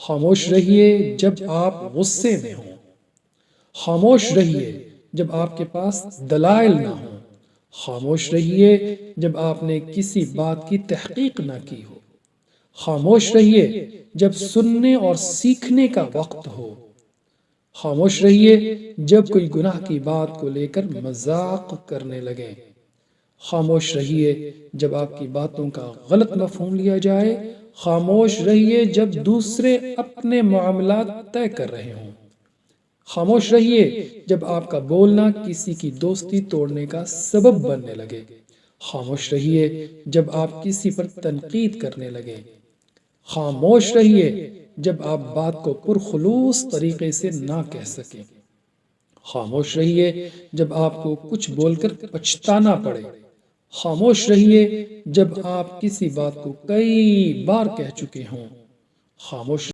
خاموش رہیے جب آپ غصے میں ہوں، خاموش رہیے جب آپ کے پاس دلائل نہ ہوں، خاموش رہیے جب آپ نے کسی بات کی تحقیق نہ کی ہو، خاموش رہیے جب سننے اور سیکھنے کا وقت ہو، خاموش رہیے جب کوئی گناہ کی بات کو لے کر مذاق کرنے لگے، خاموش رہیے جب آپ کی باتوں کا غلط مفہوم لیا جائے، خاموش رہیے جب دوسرے اپنے معاملات طے کر رہے ہوں، خاموش رہیے جب آپ کا بولنا کسی کی دوستی توڑنے کا سبب بننے لگے، خاموش رہیے جب آپ کسی پر تنقید کرنے لگے، خاموش رہیے جب آپ بات کو پرخلوص طریقے سے نہ کہہ سکیں، خاموش رہیے جب آپ کو کچھ بول کر پچھتانا پڑے، خاموش رہیے جب آپ کسی بات کو کئی بار کہہ چکے ہوں، خاموش